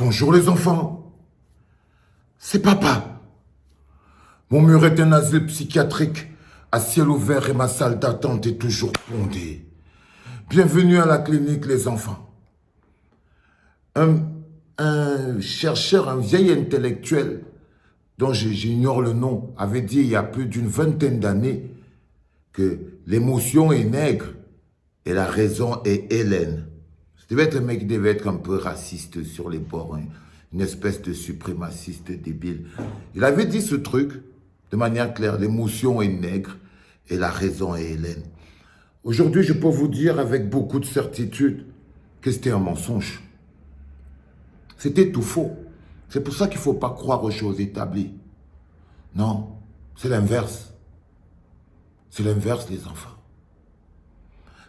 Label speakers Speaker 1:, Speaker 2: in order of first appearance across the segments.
Speaker 1: Bonjour les enfants, c'est papa. Mon mur est un asile psychiatrique à ciel ouvert et ma salle d'attente est toujours bondée. Bienvenue à la clinique les enfants. Un chercheur, un vieil intellectuel dont j'ignore le nom, avait dit il y a plus d'une vingtaine d'années que l'émotion est nègre et la raison est hellène. Ça devait être un mec qui devait être un peu raciste sur les bords, hein, une espèce de suprémaciste débile. Il avait dit ce truc de manière claire, l'émotion est nègre et la raison est hellène. Aujourd'hui, je peux vous dire avec beaucoup de certitude que c'était un mensonge. C'était tout faux. C'est pour ça qu'il ne faut pas croire aux choses établies. Non, c'est l'inverse. C'est l'inverse, les enfants.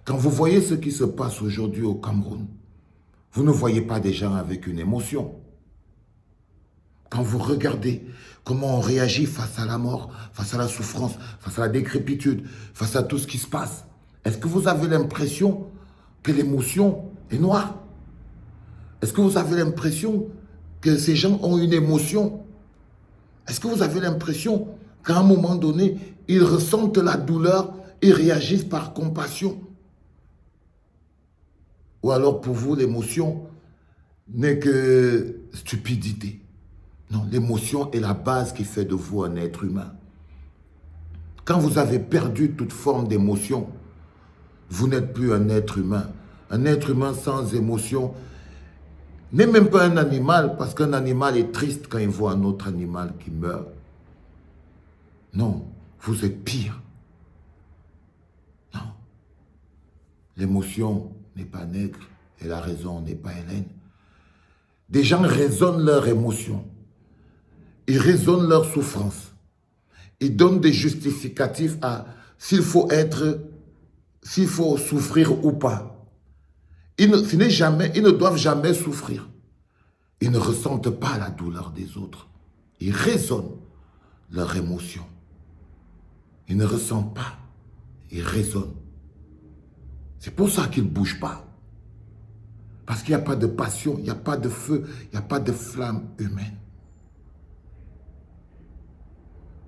Speaker 1: Quand vous voyez ce qui se passe aujourd'hui au Cameroun, vous ne voyez pas des gens avec une émotion. Quand vous regardez comment on réagit face à la mort, face à la souffrance, face à la décrépitude, face à tout ce qui se passe, est-ce que vous avez l'impression que l'émotion est noire? Est-ce que vous avez l'impression que ces gens ont une émotion? Est-ce que vous avez l'impression qu'à un moment donné, ils ressentent la douleur et réagissent par compassion? Ou alors pour vous, l'émotion n'est que stupidité? Non, l'émotion est la base qui fait de vous un être humain. Quand vous avez perdu toute forme d'émotion, vous n'êtes plus un être humain. Un être humain sans émotion n'est même pas un animal, parce qu'un animal est triste quand il voit un autre animal qui meurt. Non, vous êtes pire. Non. L'émotion n'est pas nègre et la raison n'est pas hellène. Des gens raisonnent leur émotion. Ils raisonnent leur souffrance. Ils donnent des justificatifs à s'il faut souffrir ou pas. Ils ne doivent jamais souffrir. Ils ne ressentent pas la douleur des autres. Ils raisonnent leur émotion. Ils ne ressentent pas. Ils raisonnent. C'est pour ça qu'ils ne bougent pas. Parce qu'il n'y a pas de passion, il n'y a pas de feu, il n'y a pas de flamme humaine.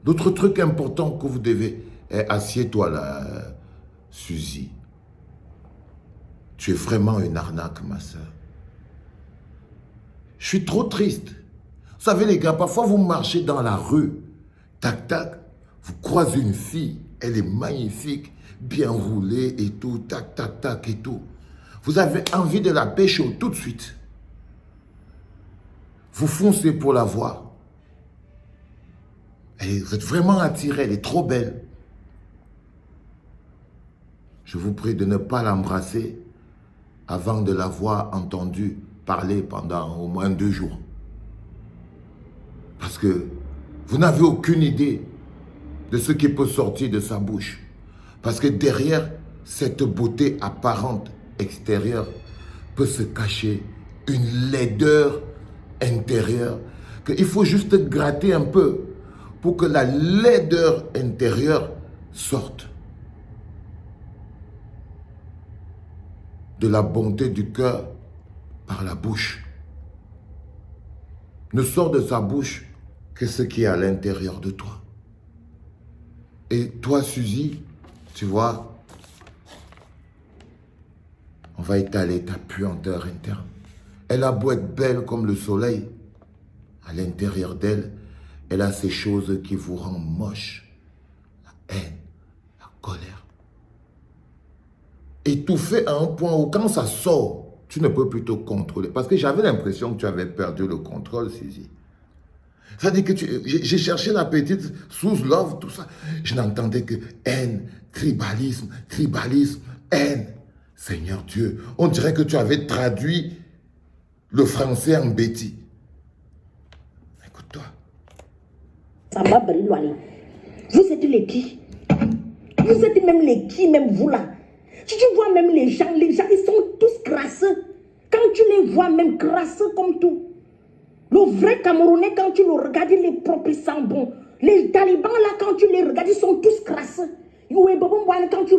Speaker 1: D'autres trucs importants que vous devez... Assieds-toi là, Suzy. Tu es vraiment une arnaque, ma soeur. Je suis trop triste. Vous savez, les gars, parfois vous marchez dans la rue, tac, tac, vous croisez une fille, elle est magnifique, bien roulée et tout, tac, tac, tac et tout. Vous avez envie de la pécho tout de suite. Vous foncez pour la voir. Et vous êtes vraiment attiré, elle est trop belle. Je vous prie de ne pas l'embrasser avant de l'avoir entendu parler pendant au moins 2 jours. Parce que vous n'avez aucune idée de ce qui peut sortir de sa bouche. Parce que derrière cette beauté apparente extérieure peut se cacher une laideur intérieure qu'il faut juste gratter un peu pour que la laideur intérieure sorte. De la bonté du cœur par la bouche. Ne sort de sa bouche que ce qui est à l'intérieur de toi. Et toi, Suzy, tu vois, on va étaler ta puanteur interne. Elle a beau être belle comme le soleil, à l'intérieur d'elle, elle a ces choses qui vous rendent moche. La haine, la colère. Étouffé à un point où quand ça sort, tu ne peux plus te contrôler. Parce que j'avais l'impression que tu avais perdu le contrôle, Suzy. C'est-à-dire que j'ai cherché la petite sous love, tout ça. Je n'entendais que haine, tribalisme, haine. Seigneur Dieu, on dirait que tu avais traduit le français en bêtis. Écoute-toi.
Speaker 2: Vous êtes les qui? Vous êtes même les qui, même vous là? Si tu vois même les gens, ils sont tous crasseux. Quand tu les vois même crasseux comme tout. Le vrai Camerounais, quand tu le regardes, il est propre, il sent bon. Les talibans là, quand tu les regardes, ils sont tous crasseux. Quand tu...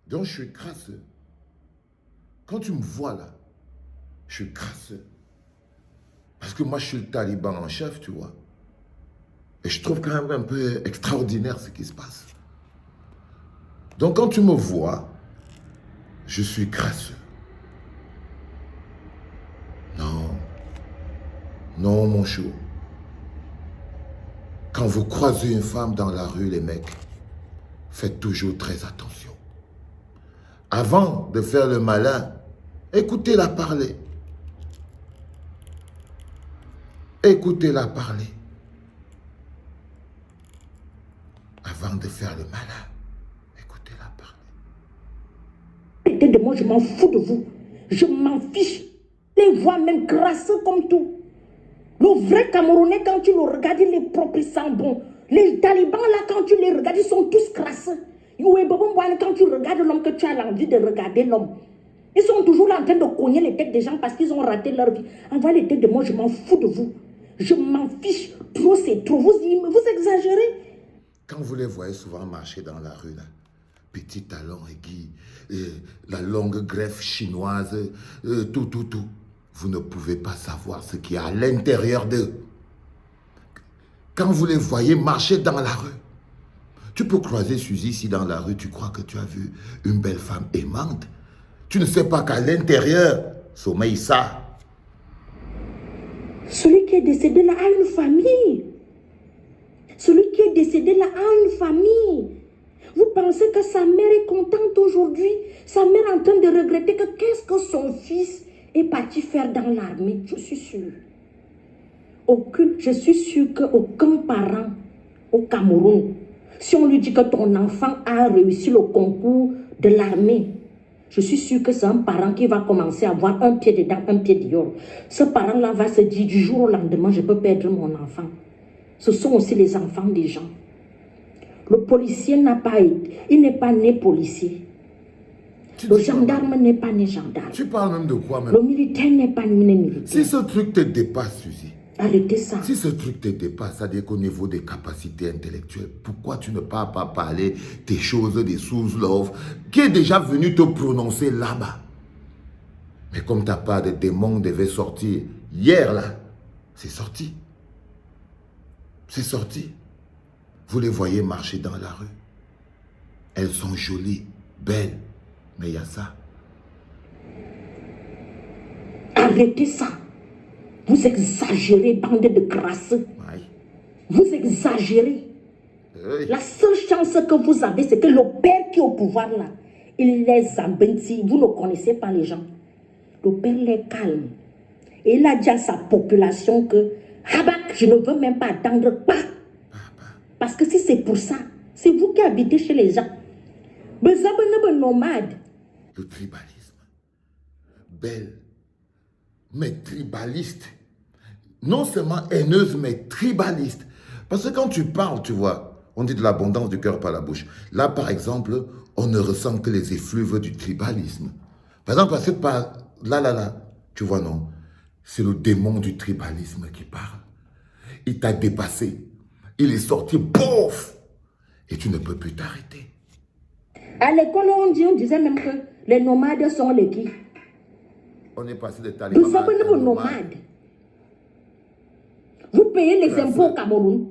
Speaker 1: Donc je suis crasseux. Quand tu me vois là, Je suis crasseux. Parce que moi, je suis le taliban en chef, tu vois. Et je trouve quand même un peu extraordinaire ce qui se passe. Donc, quand tu me vois, je suis crasseux. Non. Non, mon chou. Quand vous croisez une femme dans la rue, les mecs, faites toujours très attention. Avant de faire le malin, écoutez-la parler. Écoutez-la parler. Avant de faire le malin, écoutez-la parler.
Speaker 2: De moi, je m'en fous de vous. Je m'en fiche. Les voix même crasseux comme tout. Le vrai Camerounais, quand tu le regardes, il est propre, il sent bon. Les talibans, là, quand tu les regardes, ils sont tous crasseux. Quand tu regardes l'homme, que tu as l'envie de regarder l'homme. Ils sont toujours là en train de cogner les têtes des gens parce qu'ils ont raté leur vie. Envoie les têtes de moi, je m'en fous de vous. Je m'en fiche. Trop, c'est trop. Vous exagérez.
Speaker 1: Quand vous les voyez souvent marcher dans la rue, là, petit talon aiguille, la longue greffe chinoise, tout, vous ne pouvez pas savoir ce qu'il y a à l'intérieur d'eux. Quand vous les voyez marcher dans la rue, tu peux croiser Suzy ici dans la rue, tu crois que tu as vu une belle femme aimante. Tu ne sais pas qu'à l'intérieur sommeille ça.
Speaker 2: Celui qui est décédé là a une famille. Celui qui est décédé là a une famille. Vous pensez que sa mère est contente aujourd'hui? Sa mère est en train de regretter que qu'est-ce que son fils est parti faire dans l'armée? Je suis sûre. Je suis sûre qu'aucun parent au Cameroun, si on lui dit que ton enfant a réussi le concours de l'armée, je suis sûre que c'est un parent qui va commencer à avoir un pied dedans, un pied dehors. Ce parent-là va se dire du jour au lendemain, je peux perdre mon enfant. Ce sont aussi les enfants des gens. Le policier il n'est pas né policier. Le gendarme n'est pas né gendarme.
Speaker 1: Tu parles même de quoi même?
Speaker 2: Le militaire n'est pas né militaire.
Speaker 1: Si ce truc te dépasse, Suzy.
Speaker 2: Arrêtez ça.
Speaker 1: Si ce truc te dépasse, c'est-à-dire qu'au niveau des capacités intellectuelles, pourquoi tu ne peux pas parler des choses, des sous-love, qui est déjà venu te prononcer là-bas? Mais comme ta part de démon devait sortir hier là, c'est sorti. C'est sorti. Vous les voyez marcher dans la rue. Elles sont jolies, belles, mais il y a ça.
Speaker 2: Arrêtez ça. Vous exagérez, bande de crasseux.
Speaker 1: Oui.
Speaker 2: Vous exagérez.
Speaker 1: Oui.
Speaker 2: La seule chance que vous avez, c'est que le père qui est au pouvoir là, il les embêtit. Vous ne connaissez pas les gens. Le père les calme. Et il a dit à sa population que Habak, je ne veux même pas attendre pas. Parce que si c'est pour ça, c'est vous qui habitez chez les gens. Nomade.
Speaker 1: Le tribalisme. Belle, mais tribaliste. Non seulement haineuse, mais tribaliste. Parce que quand tu parles, tu vois, on dit de l'abondance du cœur par la bouche. Là, par exemple, on ne ressent que les effluves du tribalisme. Par exemple, à cette part, là, tu vois, non, c'est le démon du tribalisme qui parle. Il t'a dépassé. Il est sorti, bof! Et tu ne peux plus t'arrêter.
Speaker 2: À l'école, on disait même que les nomades sont les qui?
Speaker 1: On est passé de talibans
Speaker 2: Vous savez, les nomades. Vous payez les impôts au Cameroun.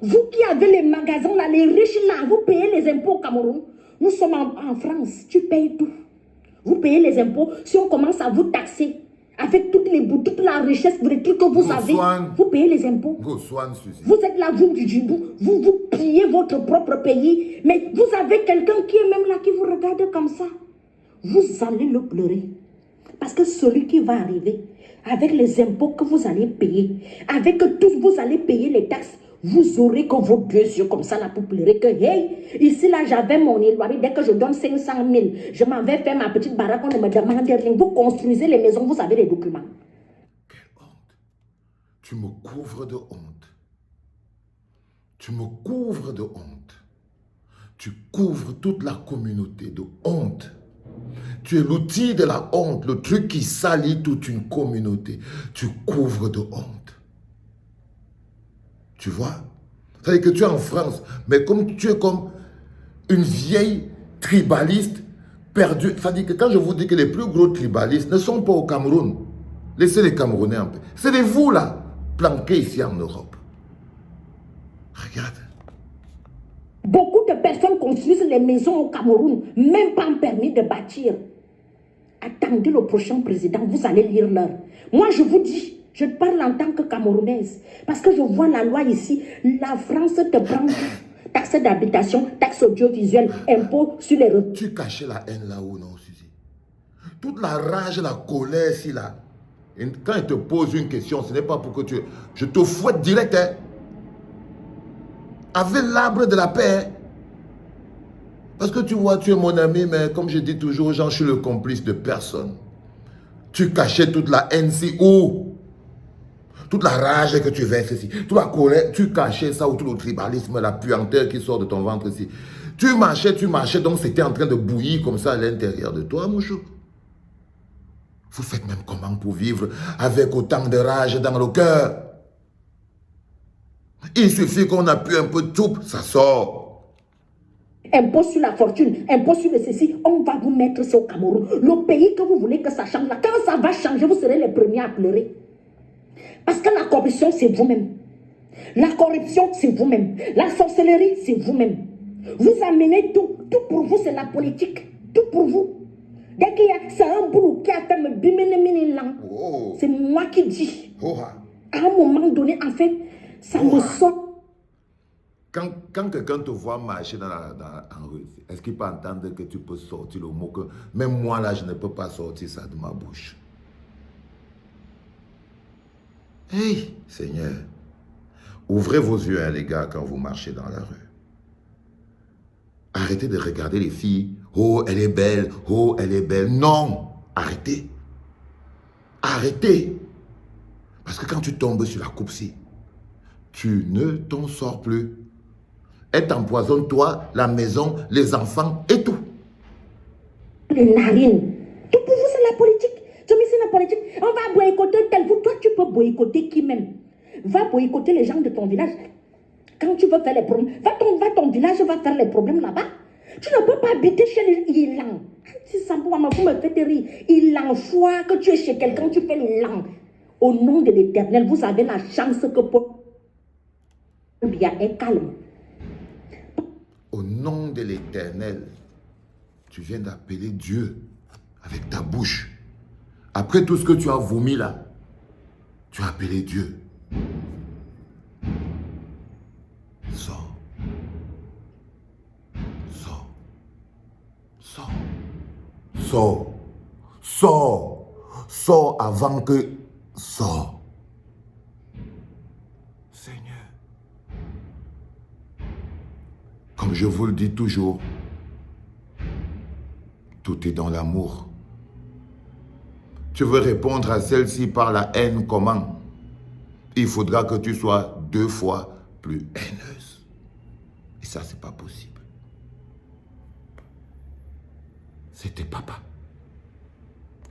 Speaker 2: Vous qui avez les magasins là, les riches là, vous payez les impôts au Cameroun. Nous sommes en France, tu payes tout. Vous payez les impôts. Si on commence à vous taxer, avec toute la richesse, les trucs que vous avez, vous payez les impôts. Vous êtes là, vous pillez votre propre pays. Mais vous avez quelqu'un qui est même là, qui vous regarde comme ça. Vous allez le pleurer. Parce que celui qui va arriver, avec les impôts que vous allez payer, avec que tous vous allez payer les taxes, vous aurez que vos deux yeux comme ça là pour pleurer que hey, ici là j'avais mon éloigné, dès que je donne 500 000, je m'en vais faire ma petite baraque, on ne me demande rien. Vous construisez les maisons, vous avez les documents.
Speaker 1: Quelle honte. Tu me couvres de honte. Tu me couvres de honte. Tu couvres toute la communauté de honte. Tu es l'outil de la honte, le truc qui salit toute une communauté. Tu couvres de honte. Tu vois? C'est-à-dire que tu es en France, mais comme tu es comme une vieille tribaliste, perdu. C'est-à-dire que quand je vous dis que les plus gros tribalistes ne sont pas au Cameroun, laissez les Camerounais en paix. C'est de vous là, planqués ici en Europe. Regarde.
Speaker 2: Beaucoup de personnes construisent les maisons au Cameroun, même pas un permis de bâtir. Attendez le prochain président, vous allez lire l'heure. Moi, je vous dis, je parle en tant que Camerounaise, parce que je vois la loi ici. La France te prend taxe d'habitation, taxe audiovisuelle, impôt sur les revenus.
Speaker 1: Tu cachais la haine là-haut, non, Suzy? Toute la rage, la colère ici, là. Et quand il te pose une question, ce n'est pas pour que tu... Je te fouette direct, hein. Avec l'arbre de la paix. Parce que tu vois, tu es mon ami, mais comme je dis toujours aux gens, je suis le complice de personne. Tu cachais toute la haine ici, où? Toute la rage que tu verses ici, toute la colère, tu cachais ça, ou tout le tribalisme, la puanteur qui sort de ton ventre ici. Tu marchais, donc c'était en train de bouillir comme ça à l'intérieur de toi, mon chou. Vous faites même comment pour vivre avec autant de rage dans le cœur? Il suffit qu'on appuie un peu de soupe, ça sort.
Speaker 2: Impôt sur la fortune, impôt sur le ceci, on va vous mettre ça au Cameroun. Le pays que vous voulez que ça change, là, quand ça va changer, vous serez les premiers à pleurer. Parce que la corruption, c'est vous-même. La corruption, c'est vous-même. La sorcellerie, c'est vous-même. Vous amenez tout. Tout pour vous, c'est la politique. Tout pour vous. Dès qu'il y a, c'est un boulot qui a fait me bimene lang.
Speaker 1: Oh.
Speaker 2: C'est moi qui dis.
Speaker 1: Oh.
Speaker 2: À un moment donné, en fait, ça me sort.
Speaker 1: Quand quelqu'un te voit marcher en rue, est-ce qu'il peut entendre que tu peux sortir le mot que même moi là, je ne peux pas sortir ça de ma bouche? Hey, Seigneur, ouvrez vos yeux, hein, les gars, quand vous marchez dans la rue. Arrêtez de regarder les filles. Oh, elle est belle. Oh, elle est belle. Non, arrêtez. Arrêtez. Parce que quand tu tombes sur la coupe-ci, tu ne t'en sors plus. Elle t'empoisonne, toi, la maison, les enfants et tout.
Speaker 2: Les narines. Tout pour vous, c'est la politique. Tu me dis la politique. On va boycotter tel. Toi, tu peux boycotter qui même? Va boycotter les gens de ton village. Quand tu veux faire les problèmes, va ton village, va faire les problèmes là-bas. Tu ne peux pas habiter chez les Ilans. Si ça vous me fait rire. Ilan, fois que tu es chez quelqu'un, tu fais l'Ilan. Au nom de l'Éternel, vous avez la chance que Paul bien est calme.
Speaker 1: Au nom de l'Éternel, tu viens d'appeler Dieu avec ta bouche. Après tout ce que tu as vomi là, tu as appelé Dieu. Sors. Sors. Sors. Sors. Sors. Sors avant que... Sors. Seigneur. Comme je vous le dis toujours, tout est dans l'amour. Tu veux répondre à celle-ci par la haine, comment? Il faudra que tu sois 2 fois plus haineuse. Et ça, c'est pas possible. C'était papa.